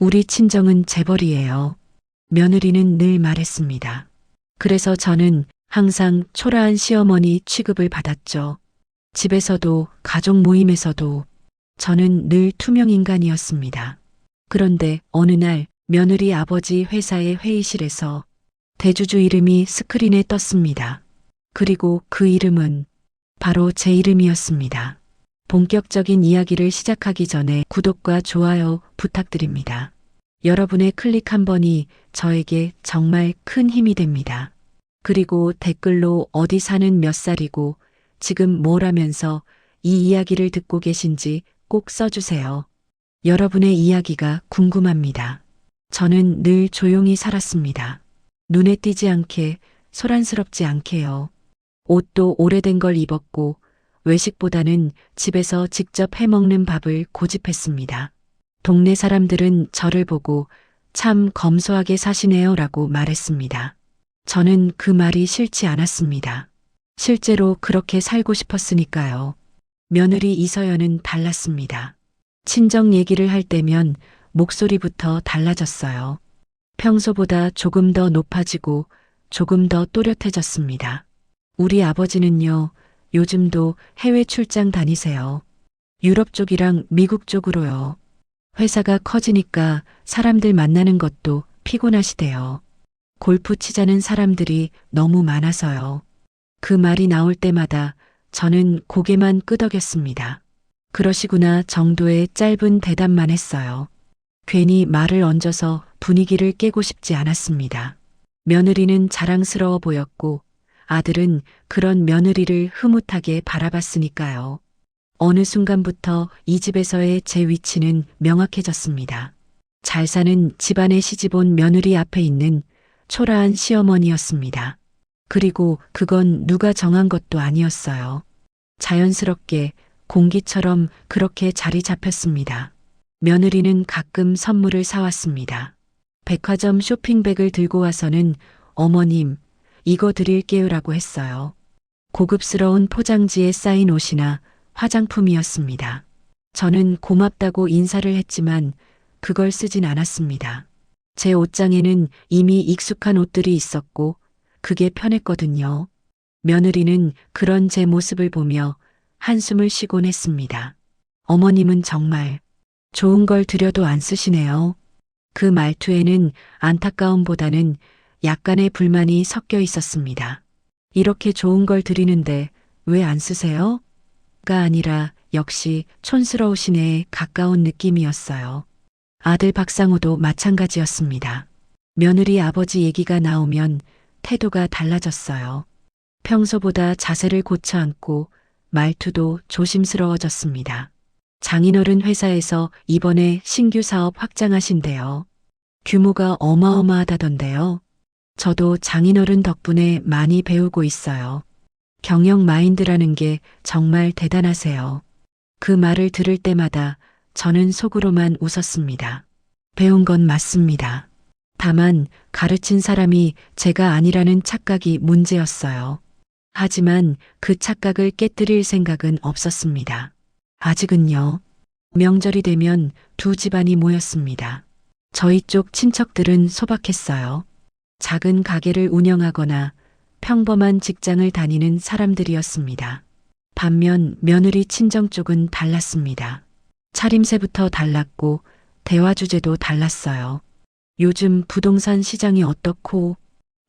우리 친정은 재벌이에요. 며느리는 늘 말했습니다. 그래서 저는 항상 초라한 시어머니 취급을 받았죠. 집에서도 가족 모임에서도 저는 늘 투명 인간이었습니다. 그런데 어느 날 며느리 아버지 회사의 회의실에서 대주주 이름이 스크린에 떴습니다. 그리고 그 이름은 바로 제 이름이었습니다. 본격적인 이야기를 시작하기 전에 구독과 좋아요 부탁드립니다. 여러분의 클릭 한 번이 저에게 정말 큰 힘이 됩니다. 그리고 댓글로 어디 사는 몇 살이고 지금 뭘 하면서 이 이야기를 듣고 계신지 꼭 써주세요. 여러분의 이야기가 궁금합니다. 저는 늘 조용히 살았습니다. 눈에 띄지 않게, 소란스럽지 않게요. 옷도 오래된 걸 입었고 외식보다는 집에서 직접 해먹는 밥을 고집했습니다. 동네 사람들은 저를 보고 참 검소하게 사시네요 라고 말했습니다. 저는 그 말이 싫지 않았습니다. 실제로 그렇게 살고 싶었으니까요. 며느리 이서연은 달랐습니다. 친정 얘기를 할 때면 목소리부터 달라졌어요. 평소보다 조금 더 높아지고 조금 더 또렷해졌습니다. 우리 아버지는요, 요즘도 해외 출장 다니세요. 유럽 쪽이랑 미국 쪽으로요. 회사가 커지니까 사람들 만나는 것도 피곤하시대요. 골프 치자는 사람들이 너무 많아서요. 그 말이 나올 때마다 저는 고개만 끄덕였습니다. 그러시구나 정도의 짧은 대답만 했어요. 괜히 말을 얹어서 분위기를 깨고 싶지 않았습니다. 며느리는 자랑스러워 보였고 아들은 그런 며느리를 흐뭇하게 바라봤으니까요. 어느 순간부터 이 집에서의 제 위치는 명확해졌습니다. 잘 사는 집안에 시집온 며느리 앞에 있는 초라한 시어머니였습니다. 그리고 그건 누가 정한 것도 아니었어요. 자연스럽게 공기처럼 그렇게 자리 잡혔습니다. 며느리는 가끔 선물을 사왔습니다. 백화점 쇼핑백을 들고 와서는 어머님, 이거 드릴게요라고 했어요. 고급스러운 포장지에 쌓인 옷이나 화장품이었습니다. 저는 고맙다고 인사를 했지만 그걸 쓰진 않았습니다. 제 옷장에는 이미 익숙한 옷들이 있었고 그게 편했거든요. 며느리는 그런 제 모습을 보며 한숨을 쉬곤 했습니다. 어머님은 정말 좋은 걸 드려도 안 쓰시네요. 그 말투에는 안타까움보다는 약간의 불만이 섞여 있었습니다. 이렇게 좋은 걸 드리는데 왜 안 쓰세요? 가 아니라 역시 촌스러우시네에 가까운 느낌이었어요. 아들 박상우도 마찬가지였습니다. 며느리 아버지 얘기가 나오면 태도가 달라졌어요. 평소보다 자세를 고쳐 앉고 말투도 조심스러워졌습니다. 장인어른 회사에서 이번에 신규 사업 확장하신대요. 규모가 어마어마하다던데요. 저도 장인어른 덕분에 많이 배우고 있어요. 경영 마인드라는 게 정말 대단하세요. 그 말을 들을 때마다 저는 속으로만 웃었습니다. 배운 건 맞습니다. 다만 가르친 사람이 제가 아니라는 착각이 문제였어요. 하지만 그 착각을 깨뜨릴 생각은 없었습니다. 아직은요. 명절이 되면 두 집안이 모였습니다. 저희 쪽 친척들은 소박했어요. 작은 가게를 운영하거나 평범한 직장을 다니는 사람들이었습니다. 반면 며느리 친정 쪽은 달랐습니다. 차림새부터 달랐고 대화 주제도 달랐어요. 요즘 부동산 시장이 어떻고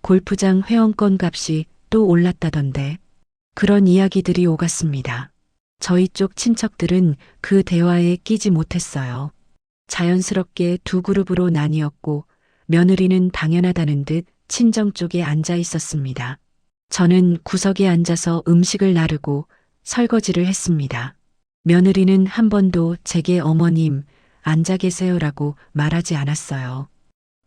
골프장 회원권 값이 또 올랐다던데 그런 이야기들이 오갔습니다. 저희 쪽 친척들은 그 대화에 끼지 못했어요. 자연스럽게 두 그룹으로 나뉘었고 며느리는 당연하다는 듯 친정 쪽에 앉아 있었습니다. 저는 구석에 앉아서 음식을 나르고 설거지를 했습니다. 며느리는 한 번도 제게 어머님 앉아 계세요라고 말하지 않았어요.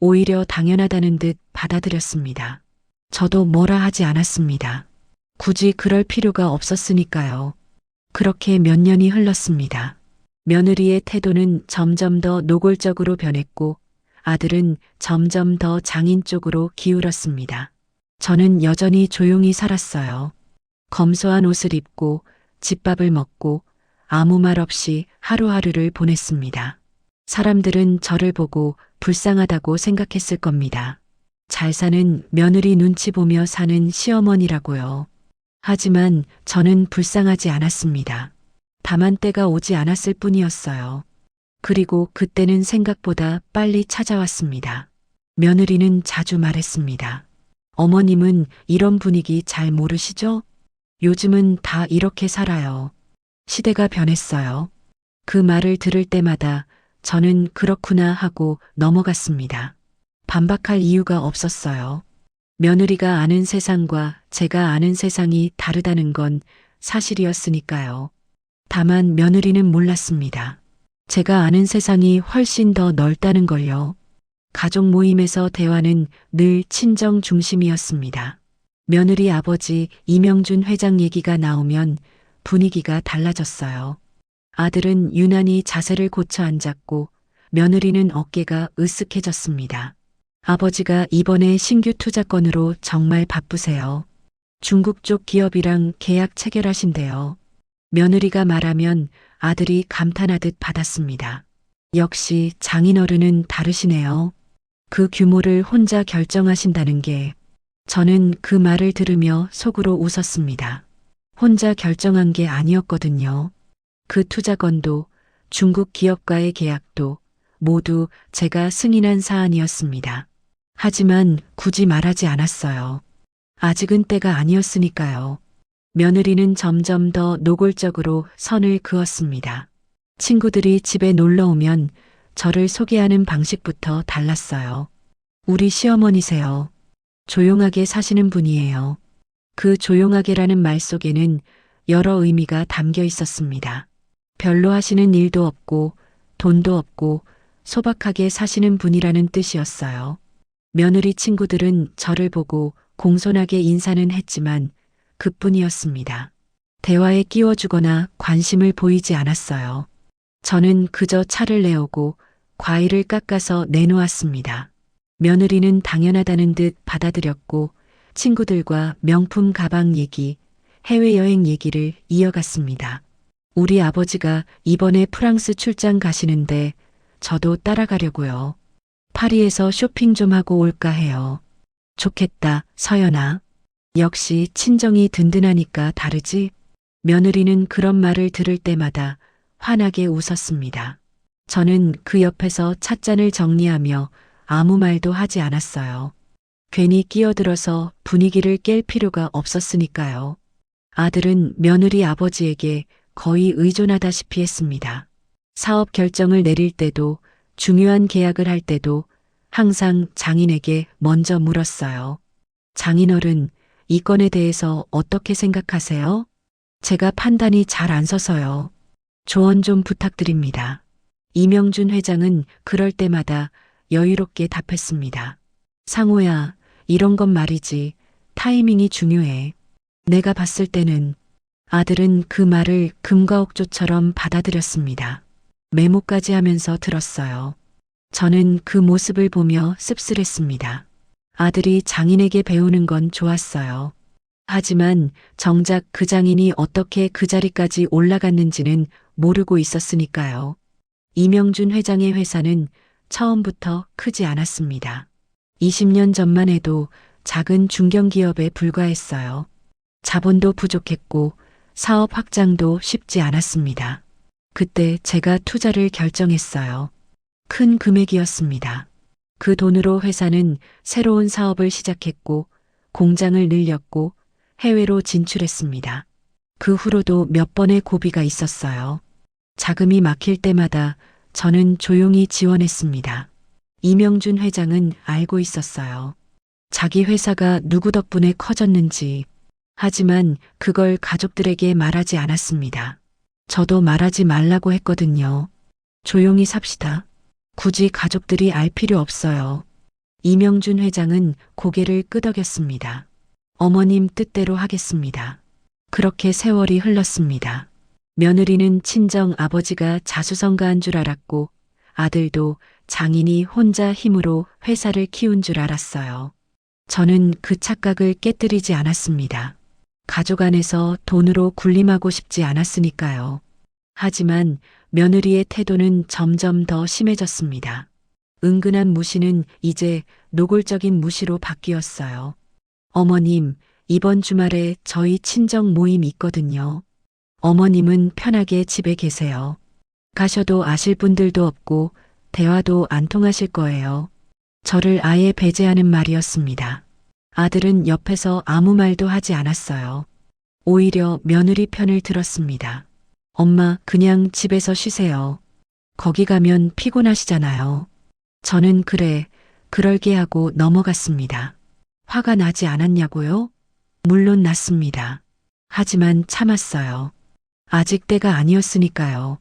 오히려 당연하다는 듯 받아들였습니다. 저도 뭐라 하지 않았습니다. 굳이 그럴 필요가 없었으니까요. 그렇게 몇 년이 흘렀습니다. 며느리의 태도는 점점 더 노골적으로 변했고 아들은 점점 더 장인 쪽으로 기울었습니다. 저는 여전히 조용히 살았어요. 검소한 옷을 입고 집밥을 먹고 아무 말 없이 하루하루를 보냈습니다. 사람들은 저를 보고 불쌍하다고 생각했을 겁니다. 잘 사는 며느리 눈치 보며 사는 시어머니라고요. 하지만 저는 불쌍하지 않았습니다. 다만 때가 오지 않았을 뿐이었어요. 그리고 그때는 생각보다 빨리 찾아왔습니다. 며느리는 자주 말했습니다. 어머님은 이런 분위기 잘 모르시죠? 요즘은 다 이렇게 살아요. 시대가 변했어요. 그 말을 들을 때마다 저는 그렇구나 하고 넘어갔습니다. 반박할 이유가 없었어요. 며느리가 아는 세상과 제가 아는 세상이 다르다는 건 사실이었으니까요. 다만 며느리는 몰랐습니다. 제가 아는 세상이 훨씬 더 넓다는 걸요. 가족 모임에서 대화는 늘 친정 중심이었습니다. 며느리 아버지 이명준 회장 얘기가 나오면 분위기가 달라졌어요. 아들은 유난히 자세를 고쳐 앉았고 며느리는 어깨가 으쓱해졌습니다. 아버지가 이번에 신규 투자건으로 정말 바쁘세요. 중국 쪽 기업이랑 계약 체결하신대요. 며느리가 말하면 아들이 감탄하듯 받았습니다. 역시 장인어른은 다르시네요. 그 규모를 혼자 결정하신다는 게 저는 그 말을 들으며 속으로 웃었습니다. 혼자 결정한 게 아니었거든요. 그 투자건도 중국 기업과의 계약도 모두 제가 승인한 사안이었습니다. 하지만 굳이 말하지 않았어요. 아직은 때가 아니었으니까요. 며느리는 점점 더 노골적으로 선을 그었습니다. 친구들이 집에 놀러 오면 저를 소개하는 방식부터 달랐어요. 우리 시어머니세요. 조용하게 사시는 분이에요. 그 조용하게라는 말 속에는 여러 의미가 담겨 있었습니다. 별로 하시는 일도 없고 돈도 없고 소박하게 사시는 분이라는 뜻이었어요. 며느리 친구들은 저를 보고 공손하게 인사는 했지만 그뿐이었습니다. 대화에 끼워주거나 관심을 보이지 않았어요. 저는 그저 차를 내오고 과일을 깎아서 내놓았습니다. 며느리는 당연하다는 듯 받아들였고 친구들과 명품 가방 얘기, 해외여행 얘기를 이어갔습니다. 우리 아버지가 이번에 프랑스 출장 가시는데 저도 따라가려고요. 파리에서 쇼핑 좀 하고 올까 해요. 좋겠다, 서연아. 역시 친정이 든든하니까 다르지? 며느리는 그런 말을 들을 때마다 환하게 웃었습니다. 저는 그 옆에서 찻잔을 정리하며 아무 말도 하지 않았어요. 괜히 끼어들어서 분위기를 깰 필요가 없었으니까요. 아들은 며느리 아버지에게 거의 의존하다시피 했습니다. 사업 결정을 내릴 때도 중요한 계약을 할 때도 항상 장인에게 먼저 물었어요. 장인어른, 이 건에 대해서 어떻게 생각하세요? 제가 판단이 잘 안 서서요. 조언 좀 부탁드립니다. 이명준 회장은 그럴 때마다 여유롭게 답했습니다. 상호야, 이런 건 말이지. 타이밍이 중요해. 내가 봤을 때는 아들은 그 말을 금과 옥조처럼 받아들였습니다. 메모까지 하면서 들었어요. 저는 그 모습을 보며 씁쓸했습니다. 아들이 장인에게 배우는 건 좋았어요. 하지만 정작 그 장인이 어떻게 그 자리까지 올라갔는지는 모르고 있었으니까요. 이명준 회장의 회사는 처음부터 크지 않았습니다. 20년 전만 해도 작은 중견기업에 불과했어요. 자본도 부족했고 사업 확장도 쉽지 않았습니다. 그때 제가 투자를 결정했어요. 큰 금액이었습니다. 그 돈으로 회사는 새로운 사업을 시작했고 공장을 늘렸고 해외로 진출했습니다. 그 후로도 몇 번의 고비가 있었어요. 자금이 막힐 때마다 저는 조용히 지원했습니다. 이명준 회장은 알고 있었어요. 자기 회사가 누구 덕분에 커졌는지. 하지만 그걸 가족들에게 말하지 않았습니다. 저도 말하지 말라고 했거든요. 조용히 삽시다. 굳이 가족들이 알 필요 없어요. 이명준 회장은 고개를 끄덕였습니다. 어머님 뜻대로 하겠습니다. 그렇게 세월이 흘렀습니다. 며느리는 친정 아버지가 자수성가한 줄 알았고 아들도 장인이 혼자 힘으로 회사를 키운 줄 알았어요. 저는 그 착각을 깨뜨리지 않았습니다. 가족 안에서 돈으로 군림하고 싶지 않았으니까요. 하지만 며느리의 태도는 점점 더 심해졌습니다. 은근한 무시는 이제 노골적인 무시로 바뀌었어요. 어머님, 이번 주말에 저희 친정 모임 있거든요. 어머님은 편하게 집에 계세요. 가셔도 아실 분들도 없고 대화도 안 통하실 거예요. 저를 아예 배제하는 말이었습니다. 아들은 옆에서 아무 말도 하지 않았어요. 오히려 며느리 편을 들었습니다. 엄마, 그냥 집에서 쉬세요. 거기 가면 피곤하시잖아요. 저는 그래, 그럴게 하고 넘어갔습니다. 화가 나지 않았냐고요? 물론 났습니다. 하지만 참았어요. 아직 때가 아니었으니까요.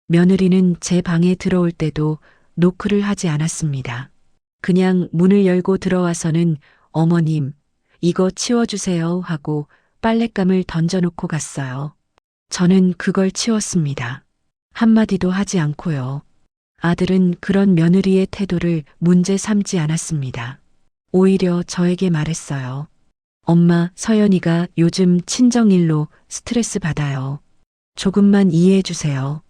며느리는 제 방에 들어올 때도 노크를 하지 않았습니다. 그냥 문을 열고 들어와서는 어머님, 이거 치워주세요 하고 빨랫감을 던져놓고 갔어요. 저는 그걸 치웠습니다. 한마디도 하지 않고요. 아들은 그런 며느리의 태도를 문제 삼지 않았습니다. 오히려 저에게 말했어요. 엄마, 서연이가 요즘 친정일로 스트레스 받아요. 조금만 이해해 주세요.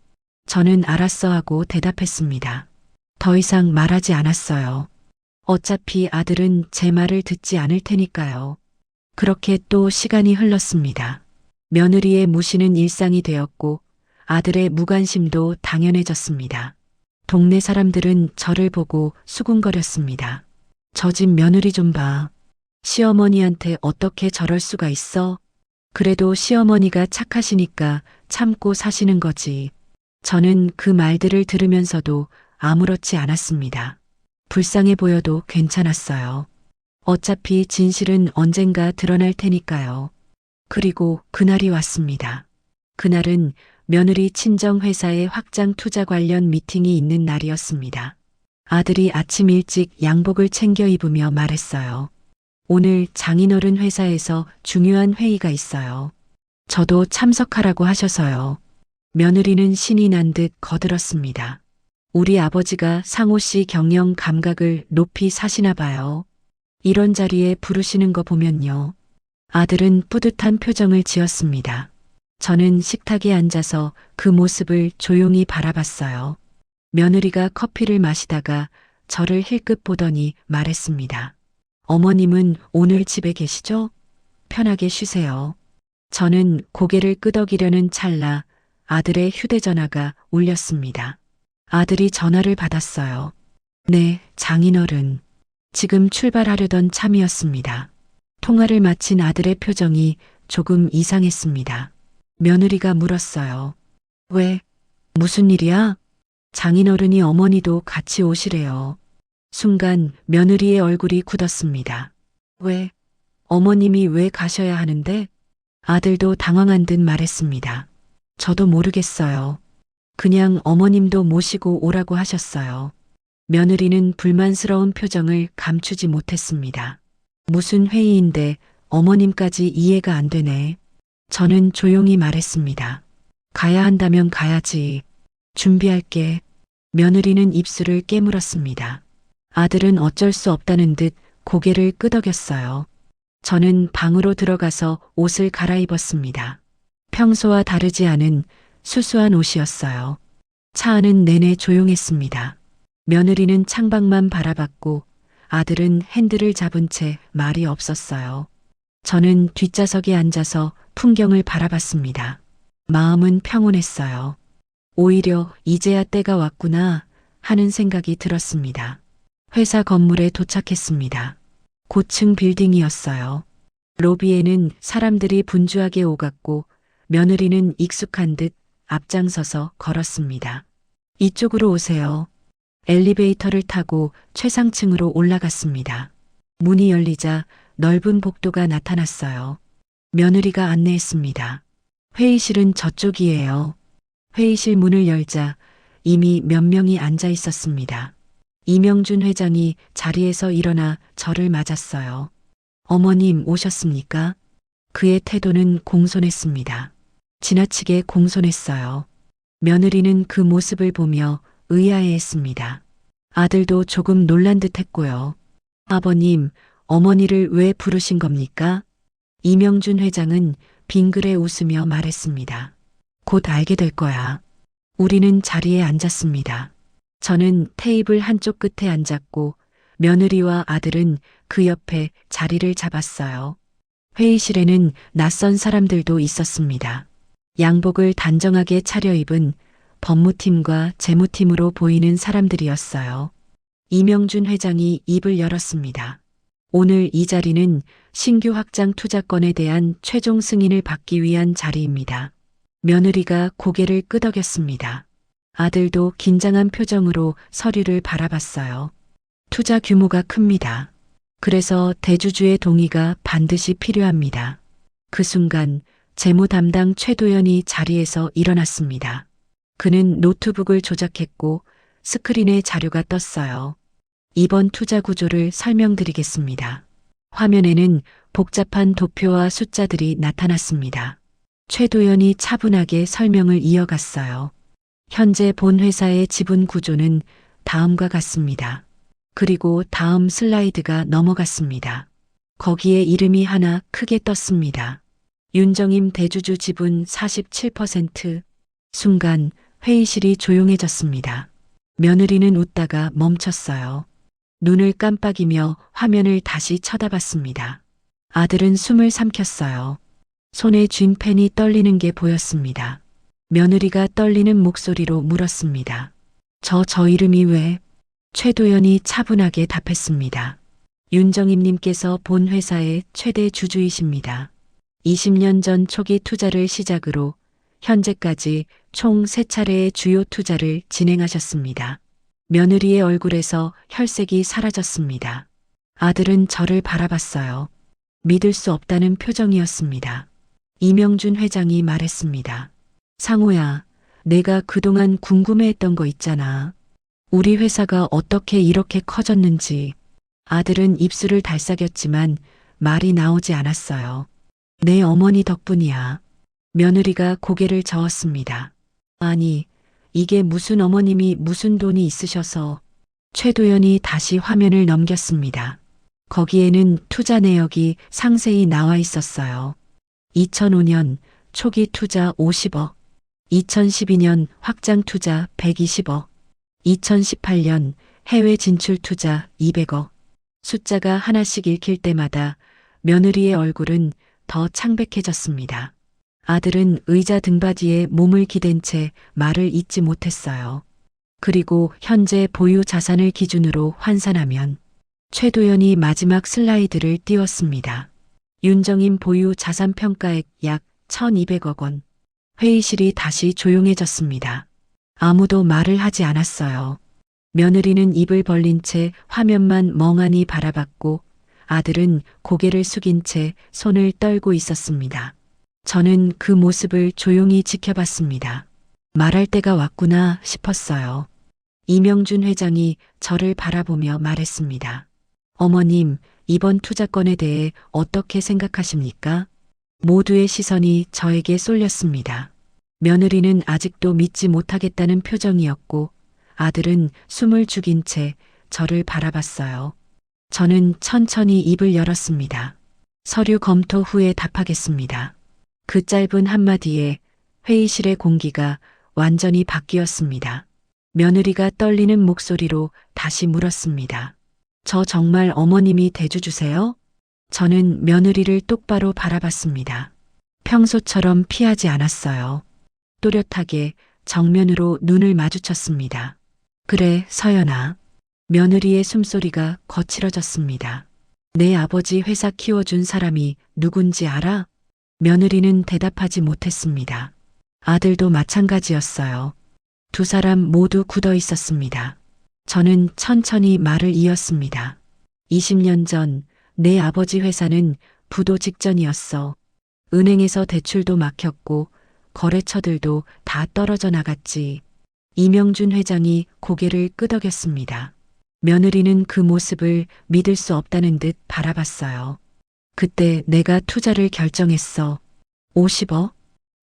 저는 알았어 하고 대답했습니다. 더 이상 말하지 않았어요. 어차피 아들은 제 말을 듣지 않을 테니까요. 그렇게 또 시간이 흘렀습니다. 며느리의 무시는 일상이 되었고 아들의 무관심도 당연해졌습니다. 동네 사람들은 저를 보고 수군거렸습니다. 저 집 며느리 좀 봐. 시어머니한테 어떻게 저럴 수가 있어? 그래도 시어머니가 착하시니까 참고 사시는 거지. 저는 그 말들을 들으면서도 아무렇지 않았습니다. 불쌍해 보여도 괜찮았어요. 어차피 진실은 언젠가 드러날 테니까요. 그리고 그날이 왔습니다. 그날은 며느리 친정회사의 확장 투자 관련 미팅이 있는 날이었습니다. 아들이 아침 일찍 양복을 챙겨 입으며 말했어요. 오늘 장인어른 회사에서 중요한 회의가 있어요. 저도 참석하라고 하셔서요. 며느리는 신이 난 듯 거들었습니다. 우리 아버지가 상호 씨 경영 감각을 높이 사시나 봐요. 이런 자리에 부르시는 거 보면요. 아들은 뿌듯한 표정을 지었습니다. 저는 식탁에 앉아서 그 모습을 조용히 바라봤어요. 며느리가 커피를 마시다가 저를 힐끗 보더니 말했습니다. 어머님은 오늘 집에 계시죠? 편하게 쉬세요. 저는 고개를 끄덕이려는 찰나 아들의 휴대전화가 울렸습니다. 아들이 전화를 받았어요. 네, 장인어른. 지금 출발하려던 참이었습니다. 통화를 마친 아들의 표정이 조금 이상했습니다. 며느리가 물었어요. 왜? 무슨 일이야? 장인어른이 어머니도 같이 오시래요. 순간 며느리의 얼굴이 굳었습니다. 왜? 어머님이 왜 가셔야 하는데? 아들도 당황한 듯 말했습니다. 저도 모르겠어요. 그냥 어머님도 모시고 오라고 하셨어요. 며느리는 불만스러운 표정을 감추지 못했습니다. 무슨 회의인데 어머님까지 이해가 안 되네. 저는 조용히 말했습니다. 가야 한다면 가야지. 준비할게. 며느리는 입술을 깨물었습니다. 아들은 어쩔 수 없다는 듯 고개를 끄덕였어요. 저는 방으로 들어가서 옷을 갈아입었습니다. 평소와 다르지 않은 수수한 옷이었어요. 차 안은 내내 조용했습니다. 며느리는 창밖만 바라봤고 아들은 핸들을 잡은 채 말이 없었어요. 저는 뒷좌석에 앉아서 풍경을 바라봤습니다. 마음은 평온했어요. 오히려 이제야 때가 왔구나 하는 생각이 들었습니다. 회사 건물에 도착했습니다. 고층 빌딩이었어요. 로비에는 사람들이 분주하게 오갔고 며느리는 익숙한 듯 앞장서서 걸었습니다. 이쪽으로 오세요. 엘리베이터를 타고 최상층으로 올라갔습니다. 문이 열리자 넓은 복도가 나타났어요. 며느리가 안내했습니다. 회의실은 저쪽이에요. 회의실 문을 열자 이미 몇 명이 앉아 있었습니다. 이명준 회장이 자리에서 일어나 저를 맞았어요. 어머님 오셨습니까? 그의 태도는 공손했습니다. 지나치게 공손했어요. 며느리는 그 모습을 보며 의아해했습니다. 아들도 조금 놀란 듯 했고요. 아버님, 어머니를 왜 부르신 겁니까? 이명준 회장은 빙그레 웃으며 말했습니다. 곧 알게 될 거야. 우리는 자리에 앉았습니다. 저는 테이블 한쪽 끝에 앉았고 며느리와 아들은 그 옆에 자리를 잡았어요. 회의실에는 낯선 사람들도 있었습니다. 양복을 단정하게 차려입은 법무팀과 재무팀으로 보이는 사람들이었어요. 이명준 회장이 입을 열었습니다. 오늘 이 자리는 신규 확장 투자건에 대한 최종 승인을 받기 위한 자리입니다. 며느리가 고개를 끄덕였습니다. 아들도 긴장한 표정으로 서류를 바라봤어요. 투자 규모가 큽니다. 그래서 대주주의 동의가 반드시 필요합니다. 그 순간 재무 담당 최도연이 자리에서 일어났습니다. 그는 노트북을 조작했고 스크린에 자료가 떴어요. 이번 투자 구조를 설명드리겠습니다. 화면에는 복잡한 도표와 숫자들이 나타났습니다. 최도연이 차분하게 설명을 이어갔어요. 현재 본 회사의 지분 구조는 다음과 같습니다. 그리고 다음 슬라이드가 넘어갔습니다. 거기에 이름이 하나 크게 떴습니다. 윤정임 대주주 지분 47%. 순간 회의실이 조용해졌습니다. 며느리는 웃다가 멈췄어요. 눈을 깜빡이며 화면을 다시 쳐다봤습니다. 아들은 숨을 삼켰어요. 손에 쥔 펜이 떨리는 게 보였습니다. 며느리가 떨리는 목소리로 물었습니다. 저 이름이 왜? 최도연이 차분하게 답했습니다. 윤정임님께서 본 회사의 최대 주주이십니다. 20년 전 초기 투자를 시작으로 현재까지 총 3차례의 주요 투자를 진행하셨습니다. 며느리의 얼굴에서 혈색이 사라졌습니다. 아들은 저를 바라봤어요. 믿을 수 없다는 표정이었습니다. 이명준 회장이 말했습니다. 상호야, 내가 그동안 궁금해했던 거 있잖아. 우리 회사가 어떻게 이렇게 커졌는지. 아들은 입술을 달싹였지만 말이 나오지 않았어요. 내 어머니 덕분이야. 며느리가 고개를 저었습니다. 아니, 이게 무슨 어머님이 무슨 돈이 있으셔서. 최도연이 다시 화면을 넘겼습니다. 거기에는 투자 내역이 상세히 나와 있었어요. 2005년 초기 투자 50억, 2012년 확장 투자 120억, 2018년 해외 진출 투자 200억. 숫자가 하나씩 읽힐 때마다 며느리의 얼굴은 더 창백해졌습니다. 아들은 의자 등받이에 몸을 기댄 채 말을 잇지 못했어요. 그리고 현재 보유 자산을 기준으로 환산하면 최도연이 마지막 슬라이드를 띄웠습니다. 윤정임 보유 자산 평가액 약 1200억 원. 회의실이 다시 조용해졌습니다. 아무도 말을 하지 않았어요. 며느리는 입을 벌린 채 화면만 멍하니 바라봤고 아들은 고개를 숙인 채 손을 떨고 있었습니다. 저는 그 모습을 조용히 지켜봤습니다. 말할 때가 왔구나 싶었어요. 이명준 회장이 저를 바라보며 말했습니다. 어머님, 이번 투자건에 대해 어떻게 생각하십니까? 모두의 시선이 저에게 쏠렸습니다. 며느리는 아직도 믿지 못하겠다는 표정이었고 아들은 숨을 죽인 채 저를 바라봤어요. 저는 천천히 입을 열었습니다. 서류 검토 후에 답하겠습니다. 그 짧은 한마디에 회의실의 공기가 완전히 바뀌었습니다. 며느리가 떨리는 목소리로 다시 물었습니다. 저 정말 어머님이 대주주세요? 저는 며느리를 똑바로 바라봤습니다. 평소처럼 피하지 않았어요. 또렷하게 정면으로 눈을 마주쳤습니다. 그래, 서연아. 며느리의 숨소리가 거칠어졌습니다. 내 아버지 회사 키워준 사람이 누군지 알아? 며느리는 대답하지 못했습니다. 아들도 마찬가지였어요. 두 사람 모두 굳어 있었습니다. 저는 천천히 말을 이었습니다. 20년 전 내 아버지 회사는 부도 직전이었어. 은행에서 대출도 막혔고 거래처들도 다 떨어져 나갔지. 이명준 회장이 고개를 끄덕였습니다. 며느리는 그 모습을 믿을 수 없다는 듯 바라봤어요. 그때 내가 투자를 결정했어. 50억?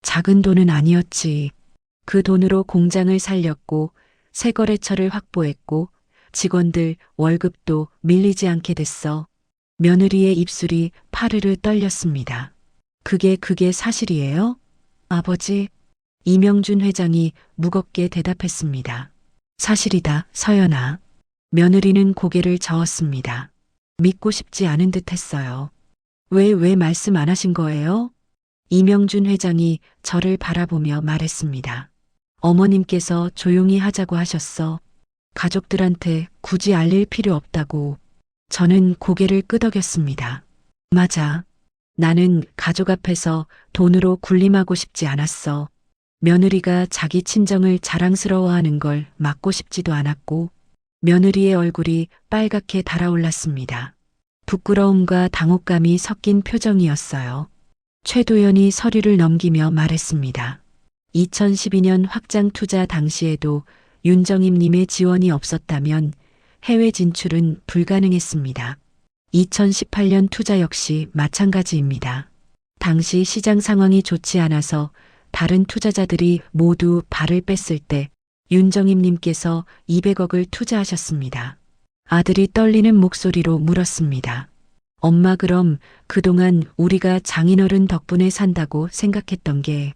작은 돈은 아니었지. 그 돈으로 공장을 살렸고 새 거래처를 확보했고 직원들 월급도 밀리지 않게 됐어. 며느리의 입술이 파르르 떨렸습니다. 그게 사실이에요? 아버지, 이명준 회장이 무겁게 대답했습니다. 사실이다, 서연아. 며느리는 고개를 저었습니다. 믿고 싶지 않은 듯 했어요. 왜 말씀 안 하신 거예요? 이명준 회장이 저를 바라보며 말했습니다. 어머님께서 조용히 하자고 하셨어. 가족들한테 굳이 알릴 필요 없다고. 저는 고개를 끄덕였습니다. 맞아. 나는 가족 앞에서 돈으로 군림하고 싶지 않았어. 며느리가 자기 친정을 자랑스러워하는 걸 막고 싶지도 않았고, 며느리의 얼굴이 빨갛게 달아올랐습니다. 부끄러움과 당혹감이 섞인 표정이었어요. 최도연이 서류를 넘기며 말했습니다. 2012년 확장 투자 당시에도 윤정임님의 지원이 없었다면 해외 진출은 불가능했습니다. 2018년 투자 역시 마찬가지입니다. 당시 시장 상황이 좋지 않아서 다른 투자자들이 모두 발을 뺐을 때 윤정임님께서 200억을 투자하셨습니다. 아들이 떨리는 목소리로 물었습니다. 엄마, 그럼 그동안 우리가 장인어른 덕분에 산다고 생각했던 게.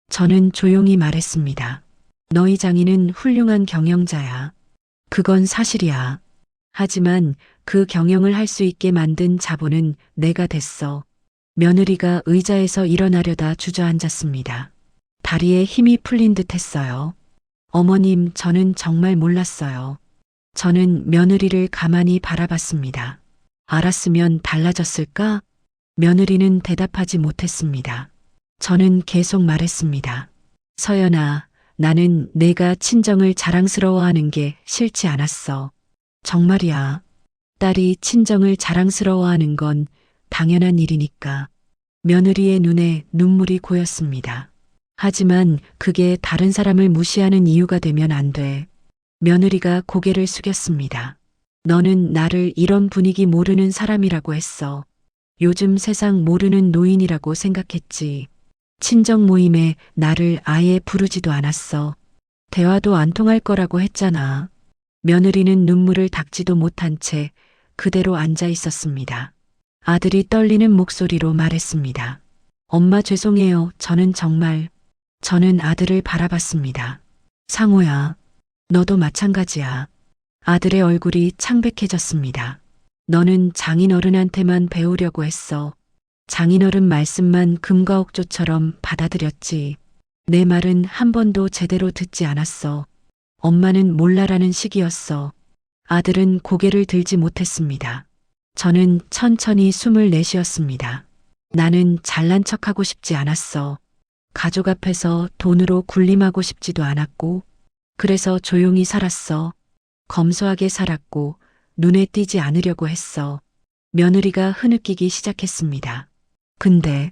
저는 조용히 말했습니다. 너희 장인은 훌륭한 경영자야. 그건 사실이야. 하지만 그 경영을 할 수 있게 만든 자본은 내가 됐어. 며느리가 의자에서 일어나려다 주저앉았습니다. 다리에 힘이 풀린 듯 했어요. 어머님, 저는 정말 몰랐어요. 저는 며느리를 가만히 바라봤습니다. 알았으면 달라졌을까? 며느리는 대답하지 못했습니다. 저는 계속 말했습니다. 서연아, 나는 내가 친정을 자랑스러워하는 게 싫지 않았어. 정말이야. 딸이 친정을 자랑스러워하는 건 당연한 일이니까. 며느리의 눈에 눈물이 고였습니다. 하지만 그게 다른 사람을 무시하는 이유가 되면 안 돼. 며느리가 고개를 숙였습니다. 너는 나를 이런 분위기 모르는 사람이라고 했어. 요즘 세상 모르는 노인이라고 생각했지. 친정 모임에 나를 아예 부르지도 않았어. 대화도 안 통할 거라고 했잖아. 며느리는 눈물을 닦지도 못한 채 그대로 앉아 있었습니다. 아들이 떨리는 목소리로 말했습니다. 엄마, 죄송해요. 저는 아들을 바라봤습니다. 상호야, 너도 마찬가지야. 아들의 얼굴이 창백해졌습니다. 너는 장인어른한테만 배우려고 했어. 장인어른 말씀만 금과 옥조처럼 받아들였지. 내 말은 한 번도 제대로 듣지 않았어. 엄마는 몰라라는 식이었어. 아들은 고개를 들지 못했습니다. 저는 천천히 숨을 내쉬었습니다. 나는 잘난 척하고 싶지 않았어. 가족 앞에서 돈으로 군림하고 싶지도 않았고, 그래서 조용히 살았어. 검소하게 살았고 눈에 띄지 않으려고 했어. 며느리가 흐느끼기 시작했습니다. 근데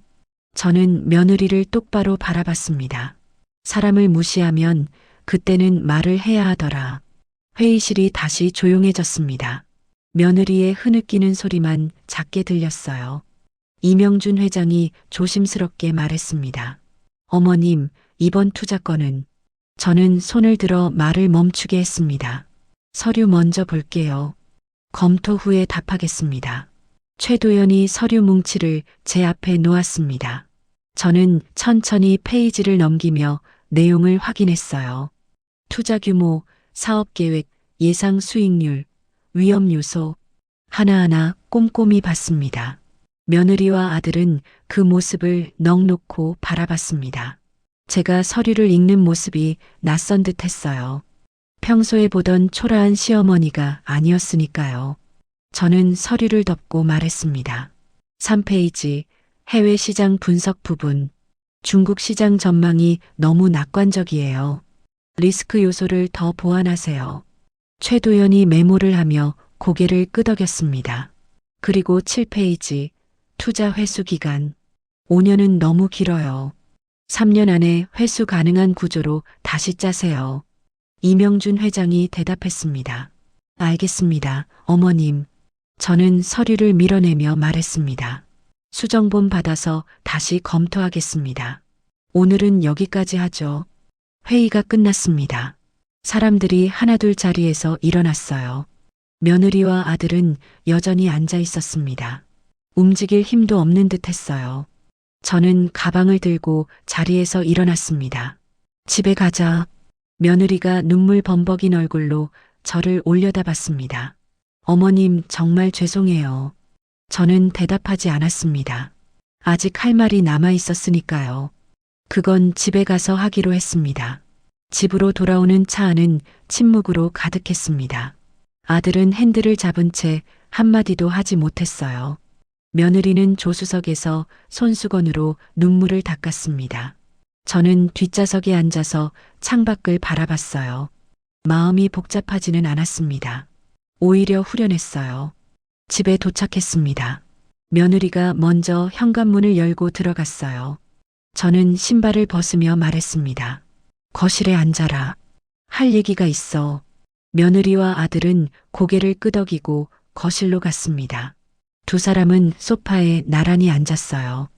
저는 며느리를 똑바로 바라봤습니다. 사람을 무시하면 그때는 말을 해야 하더라. 회의실이 다시 조용해졌습니다. 며느리의 흐느끼는 소리만 작게 들렸어요. 이명준 회장이 조심스럽게 말했습니다. 어머님, 이번 투자 건은. 저는 손을 들어 말을 멈추게 했습니다. 서류 먼저 볼게요. 검토 후에 답하겠습니다. 최도연이 서류 뭉치를 제 앞에 놓았습니다. 저는 천천히 페이지를 넘기며 내용을 확인했어요. 투자 규모, 사업 계획, 예상 수익률, 위험 요소, 하나하나 꼼꼼히 봤습니다. 며느리와 아들은 그 모습을 넋 놓고 바라봤습니다. 제가 서류를 읽는 모습이 낯선 듯 했어요. 평소에 보던 초라한 시어머니가 아니었으니까요. 저는 서류를 덮고 말했습니다. 3페이지, 해외 시장 분석 부분. 중국 시장 전망이 너무 낙관적이에요. 리스크 요소를 더 보완하세요. 최도연이 메모를 하며 고개를 끄덕였습니다. 그리고 7페이지, 투자 회수 기간. 5년은 너무 길어요. 3년 안에 회수 가능한 구조로 다시 짜세요. 이명준 회장이 대답했습니다. 알겠습니다, 어머님. 저는 서류를 밀어내며 말했습니다. 수정본 받아서 다시 검토하겠습니다. 오늘은 여기까지 하죠. 회의가 끝났습니다. 사람들이 하나둘 자리에서 일어났어요. 며느리와 아들은 여전히 앉아 있었습니다. 움직일 힘도 없는 듯 했어요. 저는 가방을 들고 자리에서 일어났습니다. 집에 가자. 며느리가 눈물 범벅인 얼굴로 저를 올려다봤습니다. 어머님, 정말 죄송해요. 저는 대답하지 않았습니다. 아직 할 말이 남아 있었으니까요. 그건 집에 가서 하기로 했습니다. 집으로 돌아오는 차 안은 침묵으로 가득했습니다. 아들은 핸들을 잡은 채 한마디도 하지 못했어요. 며느리는 조수석에서 손수건으로 눈물을 닦았습니다. 저는 뒷좌석에 앉아서 창밖을 바라봤어요. 마음이 복잡하지는 않았습니다. 오히려 후련했어요. 집에 도착했습니다. 며느리가 먼저 현관문을 열고 들어갔어요. 저는 신발을 벗으며 말했습니다. 거실에 앉아라. 할 얘기가 있어. 며느리와 아들은 고개를 끄덕이고 거실로 갔습니다. 두 사람은 소파에 나란히 앉았어요.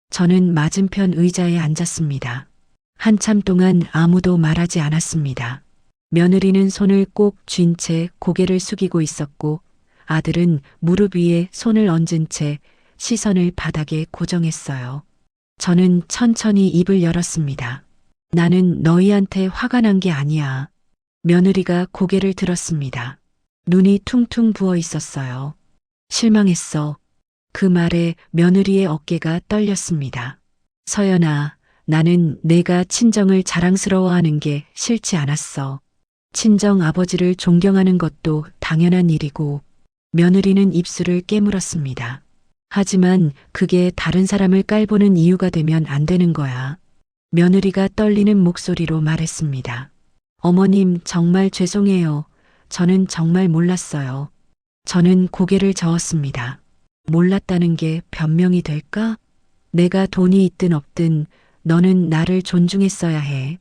저는 맞은편 의자에 앉았습니다. 한참 동안 아무도 말하지 않았습니다. 며느리는 손을 꼭 쥔 채 고개를 숙이고 있었고 아들은 무릎 위에 손을 얹은 채 시선을 바닥에 고정했어요. 저는 천천히 입을 열었습니다. 나는 너희한테 화가 난 게 아니야. 며느리가 고개를 들었습니다. 눈이 퉁퉁 부어 있었어요. 실망했어. 그 말에 며느리의 어깨가 떨렸습니다. 서연아, 나는 내가 친정을 자랑스러워하는 게 싫지 않았어. 친정 아버지를 존경하는 것도 당연한 일이고, 며느리는 입술을 깨물었습니다. 하지만 그게 다른 사람을 깔보는 이유가 되면 안 되는 거야. 며느리가 떨리는 목소리로 말했습니다. 어머님, 정말 죄송해요. 저는 정말 몰랐어요. 저는 고개를 저었습니다. 몰랐다는 게 변명이 될까? 내가 돈이 있든 없든 너는 나를 존중했어야 해.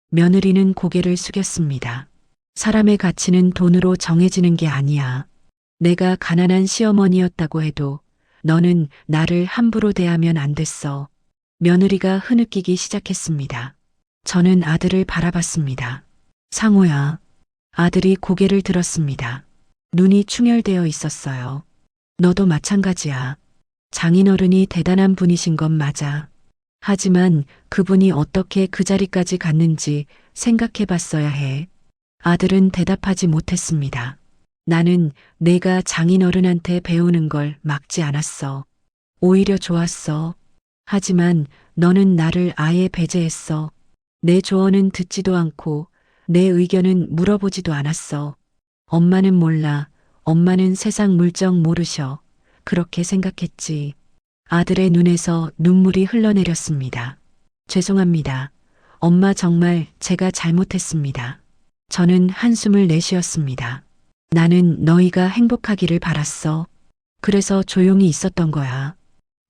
며느리는 고개를 숙였습니다. 사람의 가치는 돈으로 정해지는 게 아니야. 내가 가난한 시어머니였다고 해도 너는 나를 함부로 대하면 안 됐어. 며느리가 흐느끼기 시작했습니다. 저는 아들을 바라봤습니다. 상호야. 아들이 고개를 들었습니다. 눈이 충혈되어 있었어요. 너도 마찬가지야. 장인어른이 대단한 분이신 건 맞아. 하지만 그분이 어떻게 그 자리까지 갔는지 생각해 봤어야 해. 아들은 대답하지 못했습니다. 나는 내가 장인어른한테 배우는 걸 막지 않았어. 오히려 좋았어. 하지만 너는 나를 아예 배제했어. 내 조언은 듣지도 않고 내 의견은 물어보지도 않았어. 엄마는 몰라. 엄마는 세상 물정 모르셔. 그렇게 생각했지. 아들의 눈에서 눈물이 흘러내렸습니다. 죄송합니다. 엄마, 정말 제가 잘못했습니다. 저는 한숨을 내쉬었습니다. 나는 너희가 행복하기를 바랐어. 그래서 조용히 있었던 거야.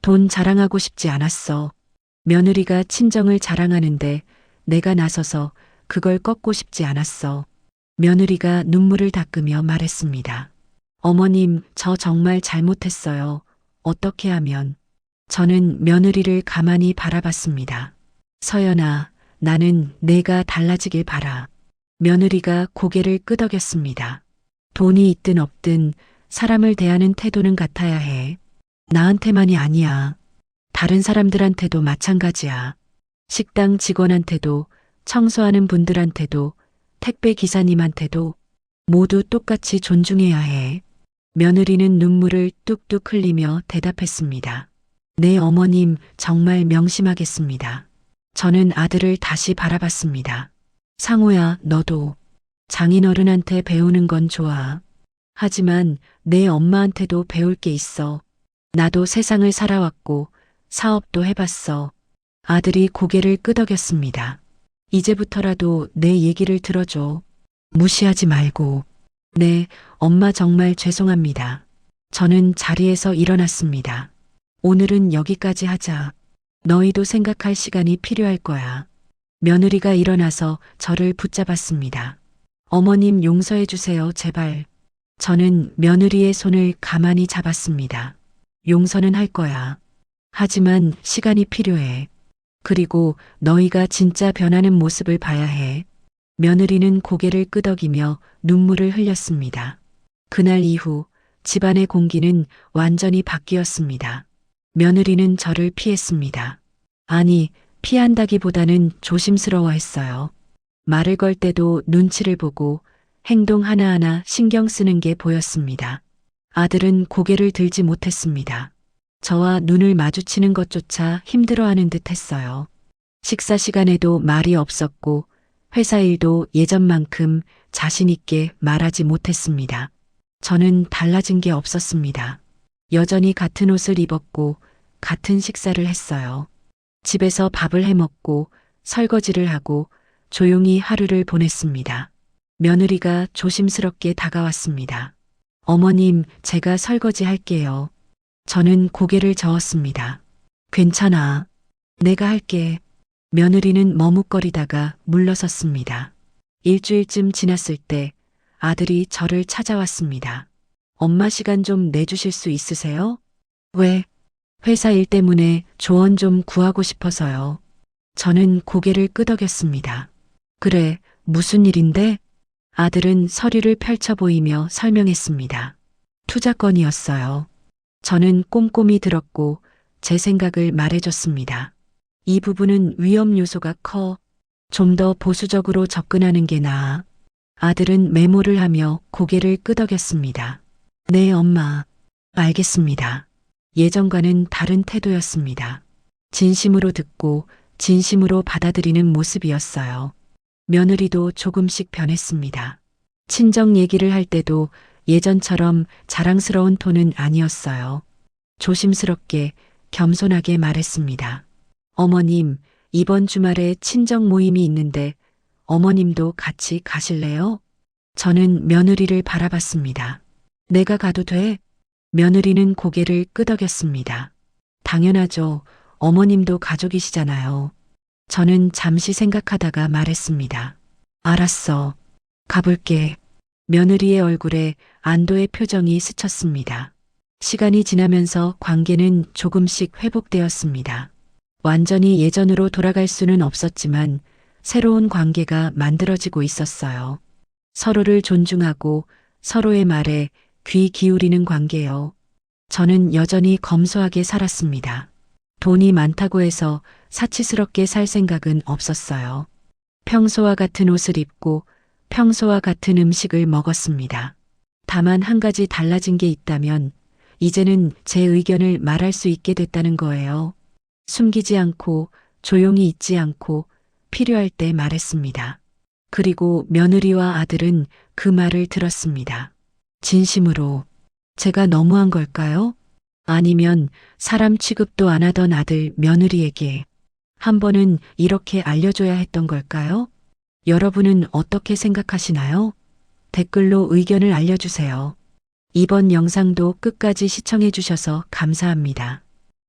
돈 자랑하고 싶지 않았어. 며느리가 친정을 자랑하는데 내가 나서서 그걸 꺾고 싶지 않았어. 며느리가 눈물을 닦으며 말했습니다. 어머님, 저 정말 잘못했어요. 어떻게 하면? 저는 며느리를 가만히 바라봤습니다. 서연아, 나는 내가 달라지길 바라. 며느리가 고개를 끄덕였습니다. 돈이 있든 없든 사람을 대하는 태도는 같아야 해. 나한테만이 아니야. 다른 사람들한테도 마찬가지야. 식당 직원한테도, 청소하는 분들한테도, 택배 기사님한테도 모두 똑같이 존중해야 해. 며느리는 눈물을 뚝뚝 흘리며 대답했습니다. 네, 어머님, 정말 명심하겠습니다. 저는 아들을 다시 바라봤습니다. 상호야, 너도 장인어른한테 배우는 건 좋아. 하지만 내 엄마한테도 배울 게 있어. 나도 세상을 살아왔고 사업도 해봤어. 아들이 고개를 끄덕였습니다. 이제부터라도 내 얘기를 들어줘. 무시하지 말고. 네, 엄마, 정말 죄송합니다. 저는 자리에서 일어났습니다. 오늘은 여기까지 하자. 너희도 생각할 시간이 필요할 거야. 며느리가 일어나서 저를 붙잡았습니다. 어머님, 용서해 주세요, 제발. 저는 며느리의 손을 가만히 잡았습니다. 용서는 할 거야. 하지만 시간이 필요해. 그리고 너희가 진짜 변하는 모습을 봐야 해. 며느리는 고개를 끄덕이며 눈물을 흘렸습니다. 그날 이후 집안의 공기는 완전히 바뀌었습니다. 며느리는 저를 피했습니다. 아니, 피한다기보다는 조심스러워했어요. 말을 걸 때도 눈치를 보고 행동 하나하나 신경 쓰는 게 보였습니다. 아들은 고개를 들지 못했습니다. 저와 눈을 마주치는 것조차 힘들어하는 듯 했어요. 식사 시간에도 말이 없었고 회사 일도 예전만큼 자신 있게 말하지 못했습니다. 저는 달라진 게 없었습니다. 여전히 같은 옷을 입었고 같은 식사를 했어요. 집에서 밥을 해 먹고 설거지를 하고 조용히 하루를 보냈습니다. 며느리가 조심스럽게 다가왔습니다. 어머님, 제가 설거지 할게요. 저는 고개를 저었습니다. 괜찮아. 내가 할게. 며느리는 머뭇거리다가 물러섰습니다. 일주일쯤 지났을 때 아들이 저를 찾아왔습니다. 엄마 시간 좀 내주실 수 있으세요? 왜? 회사 일 때문에 조언 좀 구하고 싶어서요. 저는 고개를 끄덕였습니다. 그래, 무슨 일인데? 아들은 서류를 펼쳐 보이며 설명했습니다. 투자건이었어요. 저는 꼼꼼히 들었고 제 생각을 말해줬습니다. 이 부분은 위험 요소가 커. 좀 더 보수적으로 접근하는 게 나아. 아들은 메모를 하며 고개를 끄덕였습니다. 네, 엄마. 알겠습니다. 예전과는 다른 태도였습니다. 진심으로 듣고 진심으로 받아들이는 모습이었어요. 며느리도 조금씩 변했습니다. 친정 얘기를 할 때도 예전처럼 자랑스러운 톤은 아니었어요. 조심스럽게 겸손하게 말했습니다. 어머님, 이번 주말에 친정 모임이 있는데 어머님도 같이 가실래요? 저는 며느리를 바라봤습니다. 내가 가도 돼? 며느리는 고개를 끄덕였습니다. 당연하죠. 어머님도 가족이시잖아요. 저는 잠시 생각하다가 말했습니다. 알았어. 가볼게. 며느리의 얼굴에 안도의 표정이 스쳤습니다. 시간이 지나면서 관계는 조금씩 회복되었습니다. 완전히 예전으로 돌아갈 수는 없었지만 새로운 관계가 만들어지고 있었어요. 서로를 존중하고 서로의 말에 귀 기울이는 관계요. 저는 여전히 검소하게 살았습니다. 돈이 많다고 해서 사치스럽게 살 생각은 없었어요. 평소와 같은 옷을 입고 평소와 같은 음식을 먹었습니다. 다만 한 가지 달라진 게 있다면 이제는 제 의견을 말할 수 있게 됐다는 거예요. 숨기지 않고 조용히 있지 않고 필요할 때 말했습니다. 그리고 며느리와 아들은 그 말을 들었습니다. 진심으로 제가 너무한 걸까요? 아니면 사람 취급도 안 하던 아들 며느리에게 한 번은 이렇게 알려줘야 했던 걸까요? 여러분은 어떻게 생각하시나요? 댓글로 의견을 알려주세요. 이번 영상도 끝까지 시청해 주셔서 감사합니다.